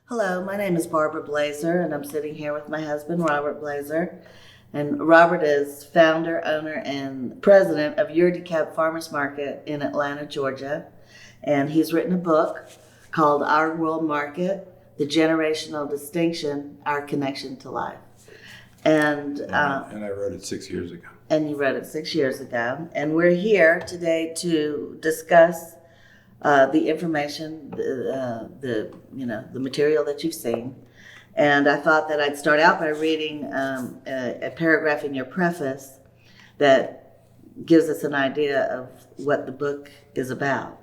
Hello, my name is Barbara Blazer, and I'm sitting here with my husband, Robert Blazer. And Robert is founder, owner, and president of Your DeKalb Farmers Market in Atlanta, Georgia. And he's written a book called Our World Market, The Generational Distinction, Our Connection to Life. And I wrote it 6 years ago. And you wrote it 6 years ago. And we're here today to discuss the information, the material that you've seen. And I thought that I'd start out by reading a paragraph in your preface that gives us an idea of what the book is about.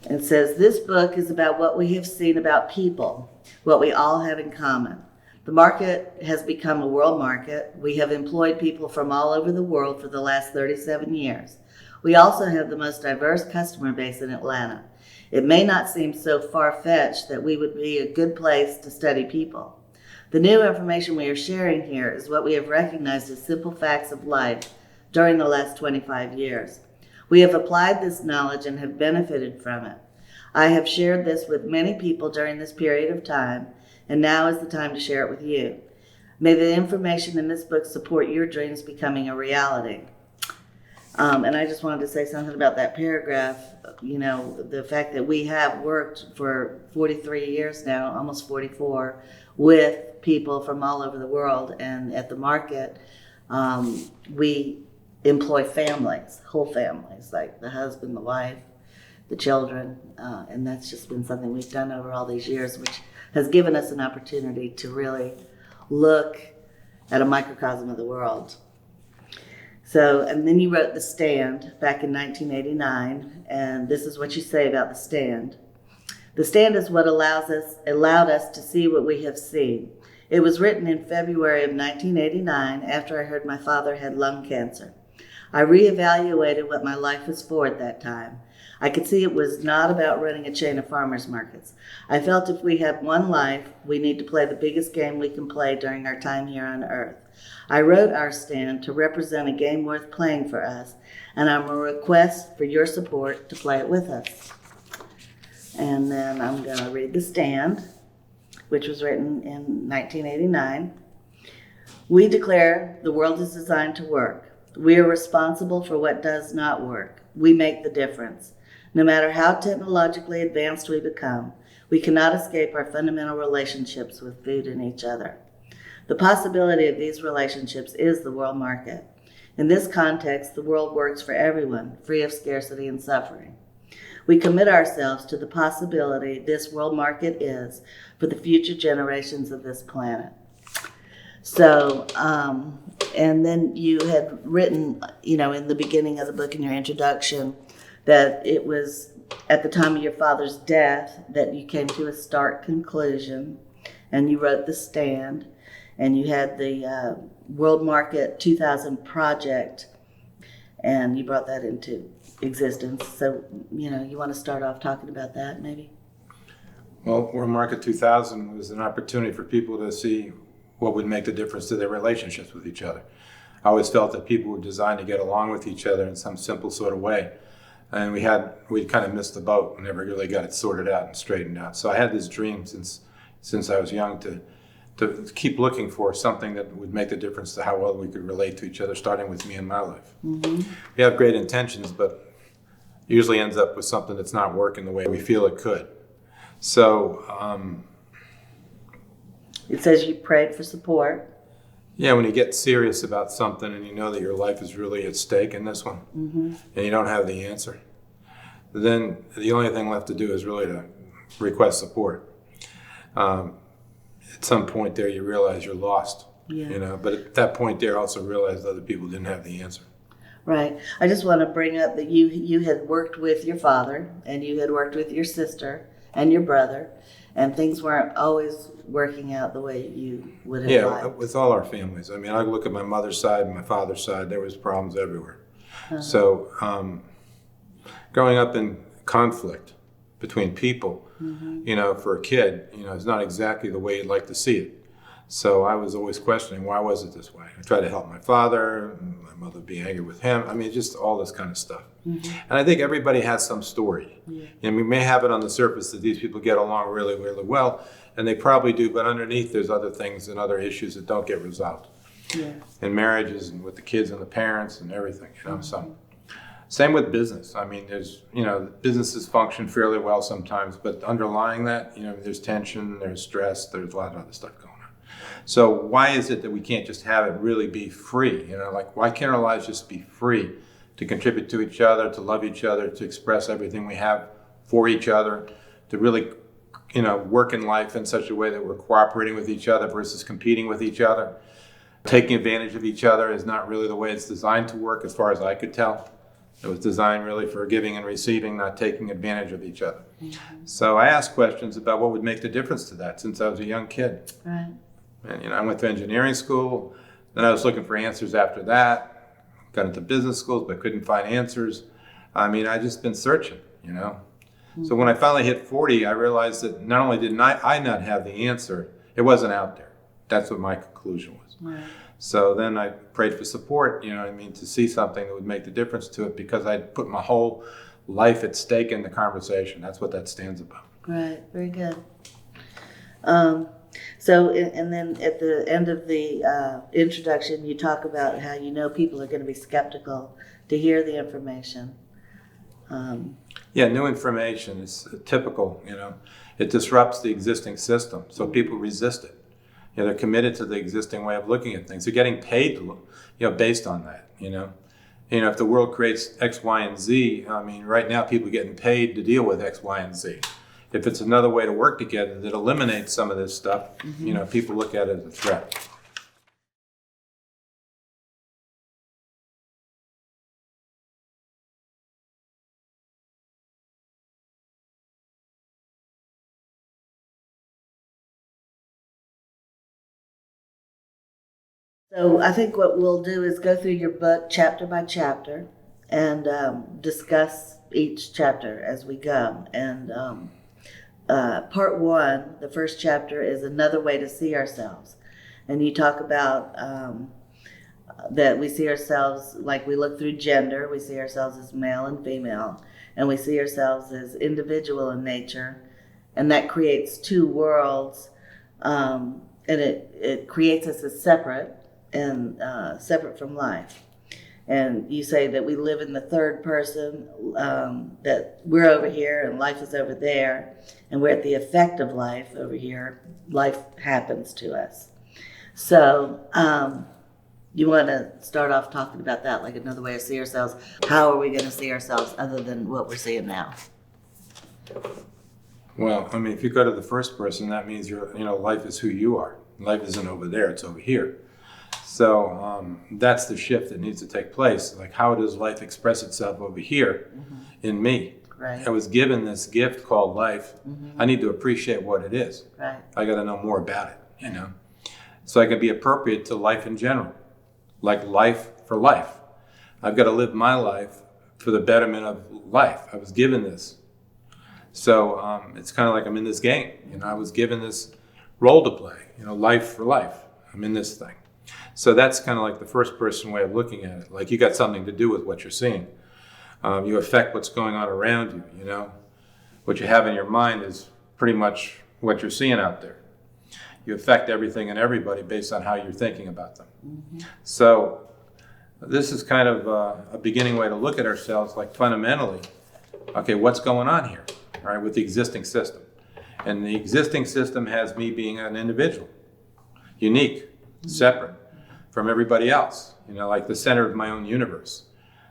It says, "This book is about what we have seen about people, what we all have in common. The market has become a world market. We have employed people from all over the world for the last 37 years. We also have the most diverse customer base in Atlanta. It may not seem so far-fetched that we would be a good place to study people. The new information we are sharing here is what we have recognized as simple facts of life during the last 25 years. We have applied this knowledge and have benefited from it. I have shared this with many people during this period of time, and now is the time to share it with you. May the information in this book support your dreams becoming a reality." And I just wanted to say something about that paragraph. You know, the fact that we have worked for 43 years now, almost 44, with people from all over the world. And at the market, we employ families, whole families, like the husband, the wife, the children. And that's just been something we've done over all these years, which has given us an opportunity to really look at a microcosm of the world. So, and then you wrote The Stand back in 1989, and this is what you say about The Stand. "The Stand is what allowed us to see what we have seen. It was written in February of 1989 after I heard my father had lung cancer. I reevaluated what my life was for at that time. I could see it was not about running a chain of farmers markets. I felt if we have one life, we need to play the biggest game we can play during our time here on Earth. I wrote Our Stand to represent a game worth playing for us, and I'm a request for your support to play it with us." And then I'm going to read The Stand, which was written in 1989. "We declare the world is designed to work. We are responsible for what does not work. We make the difference. No matter how technologically advanced we become, we cannot escape our fundamental relationships with food and each other. The possibility of these relationships is the world market. In this context, the world works for everyone, free of scarcity and suffering. We commit ourselves to the possibility this world market is for the future generations of this planet." So, and then you had written, in the beginning of the book, in your introduction, that it was at the time of your father's death that you came to a stark conclusion, and you wrote The Stand, and you had the World Market 2000 project, and you brought that into existence. So, you want to start off talking about that, maybe? Well, World Market 2000 was an opportunity for people to see what would make the difference to their relationships with each other. I always felt that people were designed to get along with each other in some simple sort of way. And we kind of missed the boat. We never really got it sorted out and straightened out. So I had this dream since I was young to keep looking for something that would make the difference to how well we could relate to each other, starting with me and my life. Mm-hmm. We have great intentions, but usually ends up with something that's not working the way we feel it could. So it says you prayed for support. Yeah, when you get serious about something and you know that your life is really at stake in this one, mm-hmm. and you don't have the answer, then the only thing left to do is really to request support. At some point there, you realize you're lost, but at that point there, also realize other people didn't have the answer. Right. I just want to bring up that you had worked with your father, and you had worked with your sister and your brother, and things weren't always working out the way you would have liked. Yeah, with all our families. I mean, I look at my mother's side and my father's side, there was problems everywhere. Uh-huh. So growing up in conflict between people, mm-hmm. For a kid, it's not exactly the way you'd like to see it. So I was always questioning, why was it this way? I tried to help my father, my mother would be angry with him. I mean, just all this kind of stuff. And I think everybody has some story. And we may have it on the surface that these people get along really, really well, and they probably do, but underneath there's other things and other issues that don't get resolved. In marriages and with the kids and the parents and everything, So same with business. I mean, there's, businesses function fairly well sometimes, but underlying that, there's tension, there's stress, there's a lot of other stuff going on. So why is it that we can't just have it really be free? Why can't our lives just be free to contribute to each other, to love each other, to express everything we have for each other, to really, work in life in such a way that we're cooperating with each other versus competing with each other. Taking advantage of each other is not really the way it's designed to work, as far as I could tell. It was designed really for giving and receiving, not taking advantage of each other. So I asked questions about what would make the difference to that since I was a young kid. Right. And, I went to engineering school. Then I was looking for answers after that. Got into business schools, but couldn't find answers. I mean, I just been searching, So when I finally hit 40, I realized that not only did I not have the answer, it wasn't out there. That's what my conclusion was. Right. So then I prayed for support, to see something that would make the difference to it, because I'd put my whole life at stake in the conversation. That's what that stands about. Right, very good. And then at the end of the introduction, you talk about how people are going to be skeptical to hear the information. New information is typical, It disrupts the existing system, so people resist it. They're committed to the existing way of looking at things. They're getting paid, based on that, If the world creates X, Y, and Z, I mean, right now people are getting paid to deal with X, Y, and Z. If it's another way to work together that eliminates some of this stuff, people look at it as a threat. So I think what we'll do is go through your book chapter by chapter and discuss each chapter as we go. And part one, the first chapter, is another way to see ourselves. And you talk about that we see ourselves, like we look through gender, we see ourselves as male and female, and we see ourselves as individual in nature. And that creates two worlds, and it creates us as separate and separate from life. And you say that we live in the third person, that we're over here and life is over there, and we're at the effect of life over here. Life happens to us. So you want to start off talking about that, like another way to see ourselves. How are we going to see ourselves other than what we're seeing now? Well, I mean, if you go to the first person, that means life is who you are. Life isn't over there, it's over here. So that's the shift that needs to take place. Like, how does life express itself over here in me? Right. I was given this gift called life. I need to appreciate what it is. Right. I got to know more about it, so I can be appropriate to life in general, like life for life. I've got to live my life for the betterment of life. I was given this. So it's kind of like I'm in this game. I was given this role to play, life for life. I'm in this thing. So that's kind of like the first person way of looking at it. Like, you got something to do with what you're seeing. You affect what's going on around you, What you have in your mind is pretty much what you're seeing out there. You affect everything and everybody based on how you're thinking about them. So this is kind of a beginning way to look at ourselves, like fundamentally, okay, what's going on here, right, with the existing system? And the existing system has me being an individual, unique, separate from everybody else, like the center of my own universe.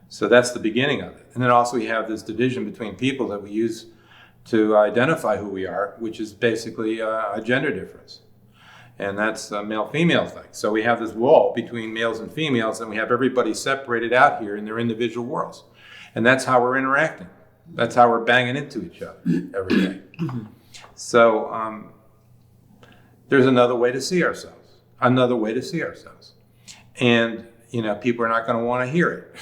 So that's the beginning of it. And then also we have this division between people that we use to identify who we are, which is basically a gender difference. And that's a male-female thing. So we have this wall between males and females, and we have everybody separated out here in their individual worlds. And that's how we're interacting. That's how we're banging into each other every day. So there's another way to see ourselves. Another way to see ourselves. And, people are not going to want to hear it.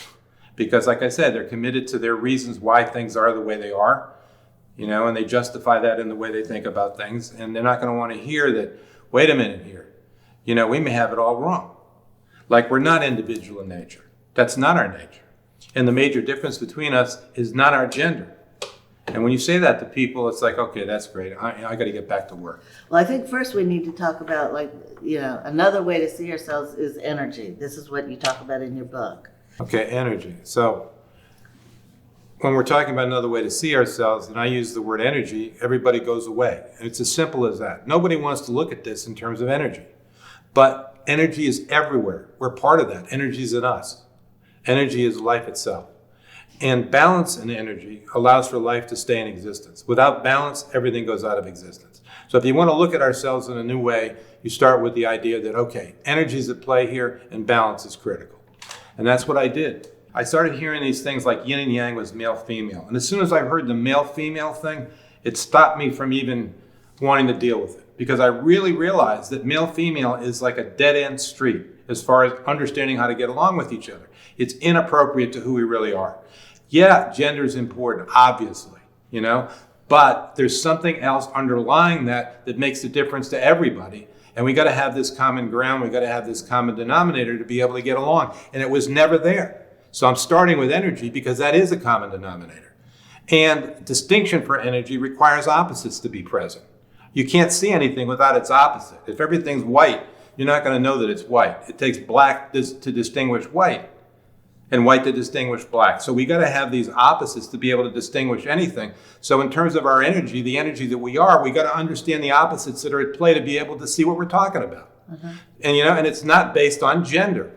Because, like I said, they're committed to their reasons why things are the way they are, and they justify that in the way they think about things. And they're not going to want to hear that, wait a minute here, We may have it all wrong. Like we're not individual in nature. That's not our nature. And the major difference between us is not our gender. And when you say that to people, it's like, okay, that's great. I got to get back to work. Well, I think first we need to talk about, another way to see ourselves is energy. This is what you talk about in your book. Okay, energy. So when we're talking about another way to see ourselves, and I use the word energy, everybody goes away. And it's as simple as that. Nobody wants to look at this in terms of energy. But energy is everywhere. We're part of that. Energy is in us. Energy is life itself. And balance in energy allows for life to stay in existence. Without balance, everything goes out of existence. So if you want to look at ourselves in a new way, you start with the idea that, okay, energy is at play here and balance is critical. And that's what I did. I started hearing these things like yin and yang was male-female. And as soon as I heard the male-female thing, it stopped me from even wanting to deal with it. Because I really realized that male-female is like a dead-end street as far as understanding how to get along with each other. It's inappropriate to who we really are. Yeah, gender is important, obviously, but there's something else underlying that makes a difference to everybody. And we got to have this common ground. We got to have this common denominator to be able to get along. And it was never there. So I'm starting with energy because that is a common denominator. And distinction for energy requires opposites to be present. You can't see anything without its opposite. If everything's white, you're not going to know that it's white. It takes black to distinguish white and white to distinguish black. So we got to have these opposites to be able to distinguish anything. So in terms of our energy, the energy that we are, we got to understand the opposites that are at play to be able to see what we're talking about. And and it's not based on gender.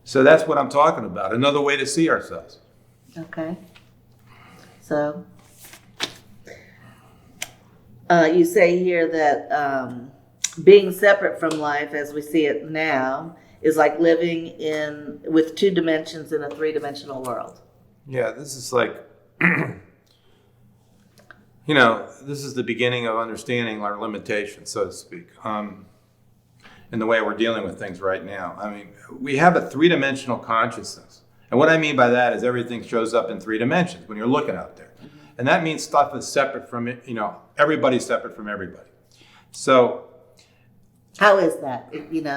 So that's what I'm talking about. Another way to see ourselves. Okay. So you say here that being separate from life as we see it now is like living with two dimensions in a three-dimensional world. Yeah, this is like, this is the beginning of understanding our limitations, so to speak, in the way we're dealing with things right now. I mean, we have a three-dimensional consciousness. And what I mean by that is everything shows up in three dimensions when you're looking out there. And that means stuff is separate from it, everybody's separate from everybody. So how is that?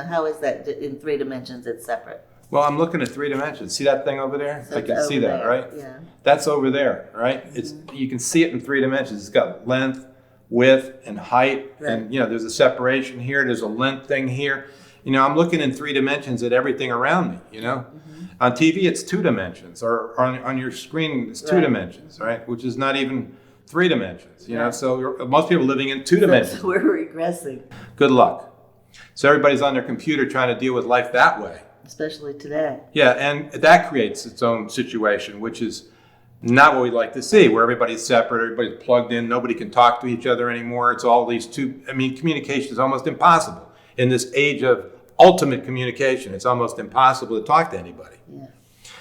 How is that in three dimensions it's separate? Well, I'm looking at three dimensions. See that thing over there? So I can see that, there. right? Yeah. That's over there, right? You can see it in three dimensions. It's got length, width, and height. Right. And, there's a separation here. There's a length thing here. I'm looking in three dimensions at everything around me, On TV, it's two dimensions. Or on your screen, it's two dimensions, right? Which is not even three dimensions, Right. So most people are living in two dimensions. So we're regressing. Good luck. So everybody's on their computer trying to deal with life that way. Especially today. Yeah, and that creates its own situation, which is not what we'd like to see, where everybody's separate, everybody's plugged in, nobody can talk to each other anymore. It's all these communication is almost impossible. In this age of ultimate communication, it's almost impossible to talk to anybody. Yeah.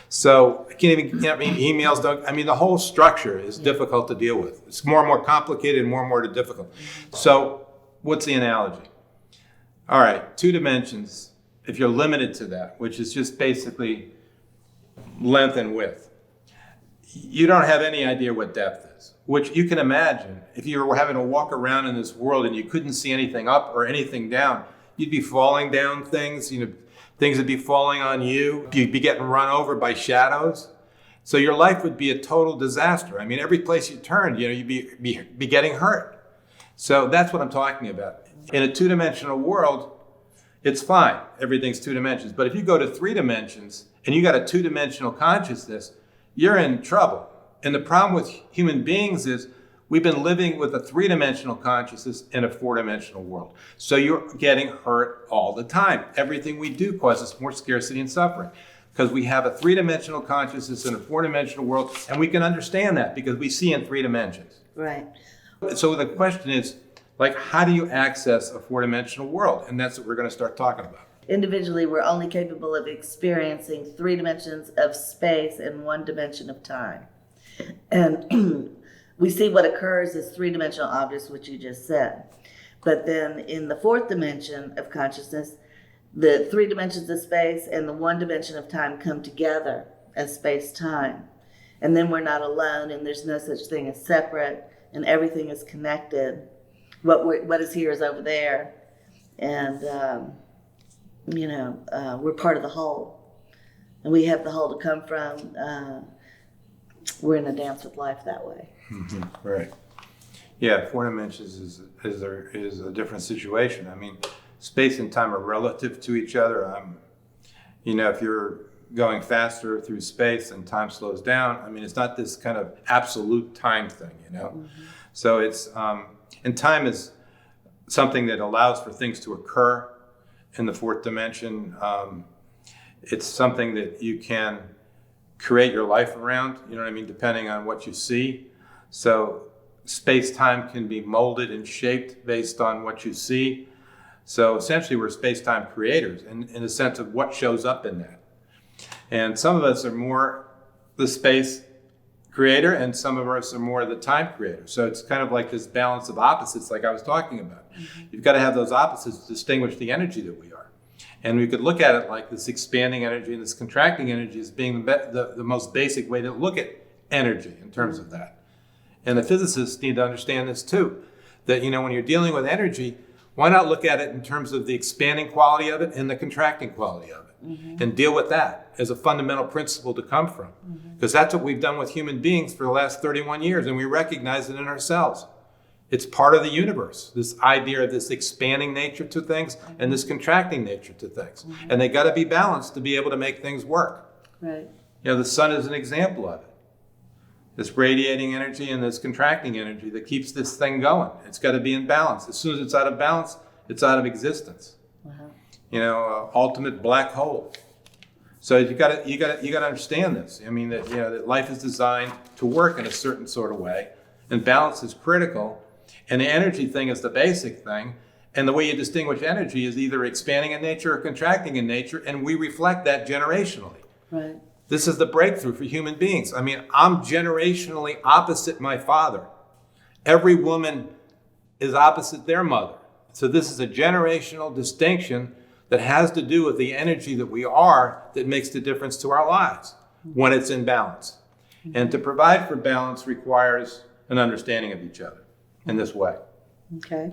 So I can't even, emails don't, the whole structure is difficult to deal with. It's more and more complicated and more difficult. So what's the analogy? All right, two dimensions, if you're limited to that, which is just basically length and width, you don't have any idea what depth is, which you can imagine if you were having to walk around in this world and you couldn't see anything up or anything down, you'd be falling down things, things would be falling on you, you'd be getting run over by shadows. So your life would be a total disaster. Every place you turned, you'd be getting hurt. So that's what I'm talking about. In a two-dimensional world, it's fine. Everything's two dimensions. But if you go to three dimensions and you got a two-dimensional consciousness, you're in trouble. And the problem with human beings is we've been living with a three-dimensional consciousness in a four-dimensional world. So you're getting hurt all the time. Everything we do causes more scarcity and suffering because we have a three-dimensional consciousness in a four-dimensional world, and we can understand that because we see in three dimensions. Right. So the question is, how do you access a four-dimensional world? And that's what we're going to start talking about. Individually, we're only capable of experiencing three dimensions of space and one dimension of time. And we see what occurs as three-dimensional objects, which you just said. But then in the fourth dimension of consciousness, the three dimensions of space and the one dimension of time come together as space-time. And then we're not alone, and there's no such thing as separate, and everything is connected. What is here is over there. And, we're part of the whole. And we have the whole to come from. We're in a dance with life that way. Mm-hmm. Right. Yeah, 4 dimensions is a different situation. I mean, space and time are relative to each other. If you're going faster through space and time slows down, I mean, it's not this kind of absolute time thing, Mm-hmm. So it's, and time is something that allows for things to occur in the 4th dimension. It's something that you can create your life around, depending on what you see. So space-time can be molded and shaped based on what you see. So essentially we're space-time creators in the sense of what shows up in that. And some of us are more the space creator and some of us are more the time creator. So it's kind of like this balance of opposites like I was talking about. Mm-hmm. You've got to have those opposites to distinguish the energy that we are. And we could look at it like this expanding energy and this contracting energy as being the most basic way to look at energy in terms of that. And the physicists need to understand this too, that when you're dealing with energy, why not look at it in terms of the expanding quality of it and the contracting quality of it, mm-hmm. and deal with that as a fundamental principle to come from. Because that's what we've done with human beings for the last 31 years, and we recognize it in ourselves. It's part of the universe, this idea of this expanding nature to things and this contracting nature to things. Mm-hmm. And they got to be balanced to be able to make things work. Right. The sun is an example of it. This radiating energy and this contracting energy that keeps this thing going. It's got to be in balance. As soon as it's out of balance, it's out of existence. Uh-huh. Ultimate black hole. So you got to understand this. I mean that life is designed to work in a certain sort of way, and balance is critical. And the energy thing is the basic thing. And the way you distinguish energy is either expanding in nature or contracting in nature, and we reflect that generationally. Right. This is the breakthrough for human beings. I mean, I'm generationally opposite my father. Every woman is opposite their mother. So this is a generational distinction that has to do with the energy that we are that makes the difference to our lives when it's in balance. And to provide for balance requires an understanding of each other in this way. Okay.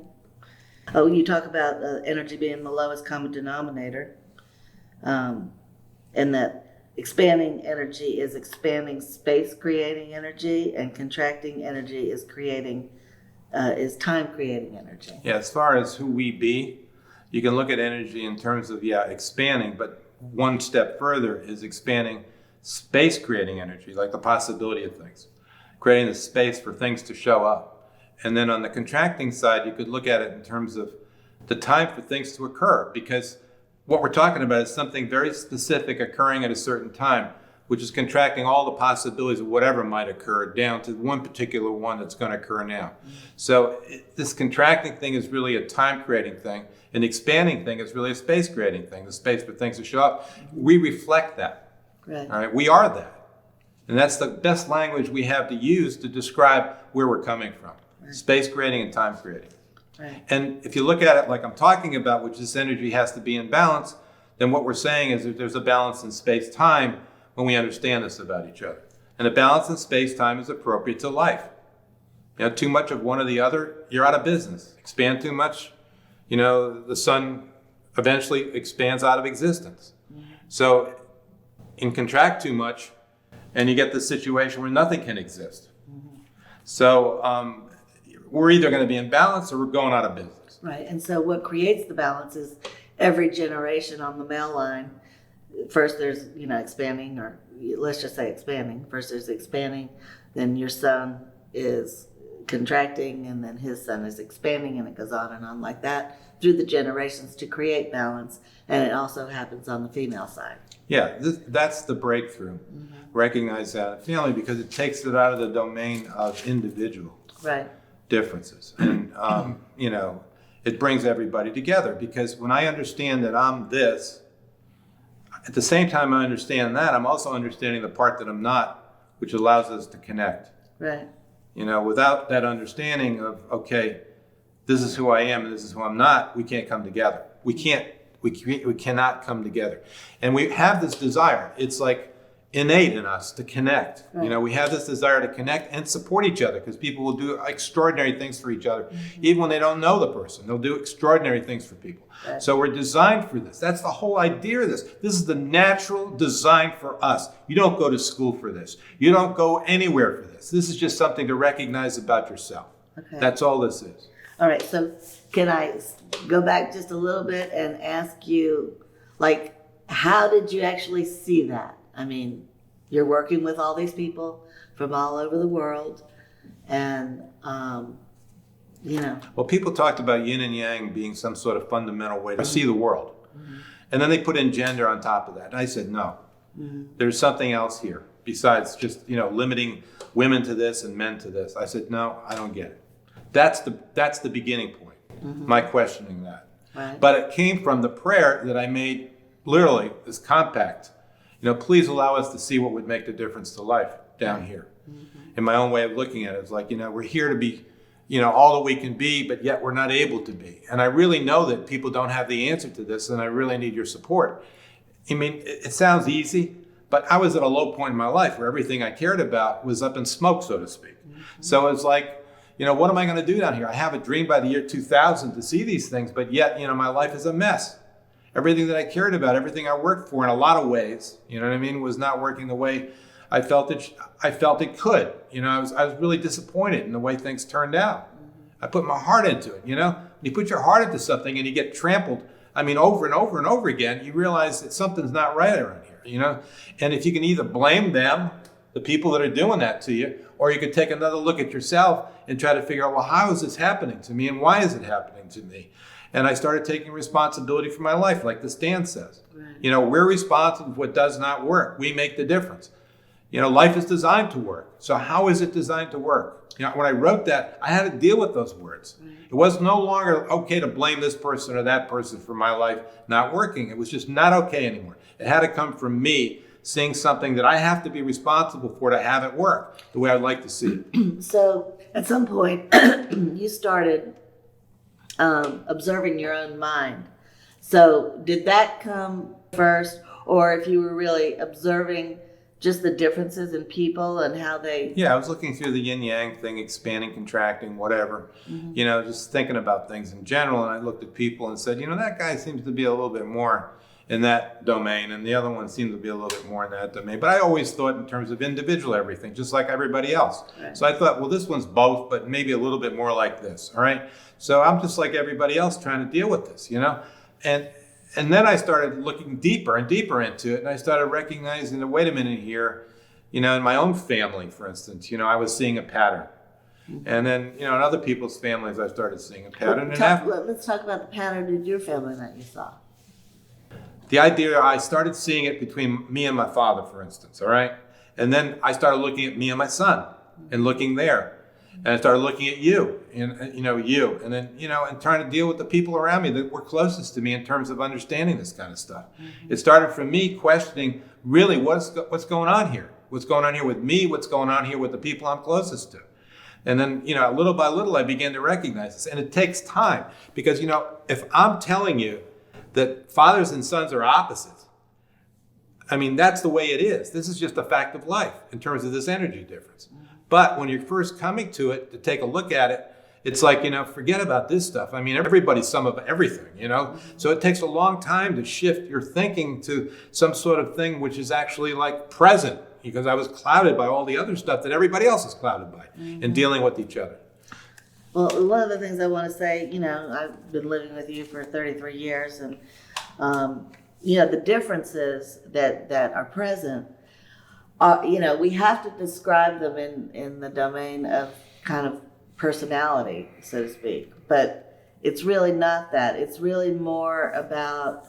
Oh, you talk about energy being the lowest common denominator, and that expanding energy is expanding space, creating energy, and contracting energy is time creating energy. Yeah, as far as who we be, you can look at energy in terms of, expanding, but one step further is expanding space creating energy, like the possibility of things, creating the space for things to show up. And then on the contracting side, you could look at it in terms of the time for things to occur, because what we're talking about is something very specific occurring at a certain time, which is contracting all the possibilities of whatever might occur down to one particular one that's going to occur now. Mm-hmm. So this contracting thing is really a time creating thing, and the expanding thing is really a space creating thing, the space for things to show up. We reflect that. Right. All right, we are that. And that's the best language we have to use to describe where we're coming from. Right. Space creating and time creating. Right. And if you look at it like I'm talking about, which this energy has to be in balance, then what we're saying is that there's a balance in space-time when we understand this about each other. And a balance in space-time is appropriate to life. Too much of one or the other, you're out of business. Expand too much, the sun eventually expands out of existence. Mm-hmm. So, and contract too much, and you get this situation where nothing can exist. Mm-hmm. So, we're either going to be in balance or we're going out of business. Right. And so what creates the balance is every generation on the male line. First there's, expanding, or let's just say expanding. First there's expanding, then your son is contracting, and then his son is expanding, and it goes on and on like that through the generations to create balance. And it also happens on the female side. Yeah, that's the breakthrough. Mm-hmm. Recognize that family, because it takes it out of the domain of individual. Right. Differences. And, it brings everybody together, because when I understand that I'm this, at the same time I understand that, I'm also understanding the part that I'm not, which allows us to connect. Right. Without that understanding of, okay, this is who I am and this is who I'm not, we can't come together. We cannot come together. And we have this desire. It's like innate in us to connect. Right. You know, we have this desire to connect and support each other because people will do extraordinary things for each other. Even when they don't know the person, they'll do extraordinary things for people. Right. So we're designed for this. That's the whole idea of this. This is the natural design for us. You don't go to school for this. You don't go anywhere for this. This is just something to recognize about yourself. Okay. That's all this is. All right, so can I go back just a little bit and ask you, like, how did you actually see that? I mean, you're working with all these people from all over the world, and, you know. Well, people talked about yin and yang being some sort of fundamental way to see the world. And then they put in gender on top of that. And I said, no, there's something else here besides just, limiting women to this and men to this. I said, no, I don't get it. That's the beginning point, my questioning that. Right. But it came from the prayer that I made, literally, this compact. Please allow us to see what would make the difference to life down here. In my own way of looking at it, it's like, we're here to be, all that we can be, but yet we're not able to be. And I really know that people don't have the answer to this, and I really need your support. I mean, it sounds easy, but I was at a low point in my life where everything I cared about was up in smoke, so to speak. So it's like, what am I going to do down here? I have a dream by the year 2000 to see these things, but yet, my life is a mess. Everything that I cared about, everything I worked for in a lot of ways, was not working the way I felt it could. I was really disappointed in the way things turned out. I put my heart into it, When you put your heart into something and you get trampled, over and over and over again, you realize that something's not right around here, And if you can either blame them, the people that are doing that to you, or you could take another look at yourself and try to figure out, well, how is this happening to me and why is it happening to me? And I started taking responsibility for my life, like the stand says. Right. We're responsible for what does not work. We make the difference. Life is designed to work. So how is it designed to work? When I wrote that, I had to deal with those words. Right. It was no longer okay to blame this person or that person for my life not working. It was just not okay anymore. It had to come from me seeing something that I have to be responsible for to have it work the way I'd like to see it. So at some point, you started observing your own mind. So did that come first, or if you were really observing just the differences in people and how they... Yeah, I was looking through the yin-yang thing, expanding, contracting, whatever, just thinking about things in general, and I looked at people and said, that guy seems to be a little bit more in that domain, and the other one seemed to be a little bit more in that domain. But I always thought in terms of individual everything, just like everybody else. Right. So I thought, well, this one's both, but maybe a little bit more like this, all right? So I'm just like everybody else trying to deal with this, And then I started looking deeper and deeper into it, and I started recognizing that, wait a minute here, in my own family, for instance, I was seeing a pattern. And then, in other people's families, I started seeing a pattern. Let's talk about the pattern in your family that you saw. The idea, I started seeing it between me and my father, for instance, all right? And then I started looking at me and my son and looking there. And I started looking at you, and you. And then, and trying to deal with the people around me that were closest to me in terms of understanding this kind of stuff. It started from me questioning, really, what's going on here? What's going on here with me? What's going on here with the people I'm closest to? And then, little by little, I began to recognize this. And it takes time because, if I'm telling you that fathers and sons are opposites, that's the way it is. This is just a fact of life in terms of this energy difference. But when you're first coming to it, to take a look at it, it's like, forget about this stuff. Everybody's some of everything, So it takes a long time to shift your thinking to some sort of thing which is actually like present, because I was clouded by all the other stuff that everybody else is clouded by in dealing with each other. Well, one of the things I want to say, I've been living with you for 33 years, and, the differences that are present, we have to describe them in the domain of kind of personality, so to speak. But it's really not that. It's really more about,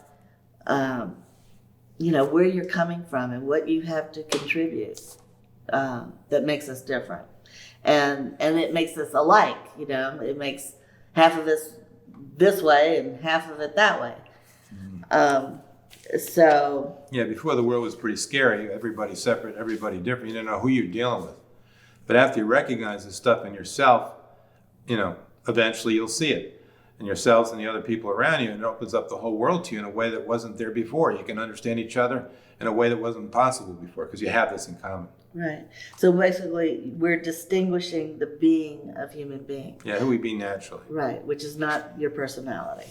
where you're coming from and what you have to contribute that makes us different. And it makes us alike, It makes half of us this way and half of it that way. Yeah, before the world was pretty scary. Everybody separate, everybody different. You didn't know who you're dealing with. But after you recognize this stuff in yourself, eventually you'll see it. and yourselves and the other people around you, and it opens up the whole world to you in a way that wasn't there before. You can understand each other in a way that wasn't possible before because you have this in common. Right. So basically, we're distinguishing the being of human beings. Yeah, who we be naturally. Right, which is not your personality.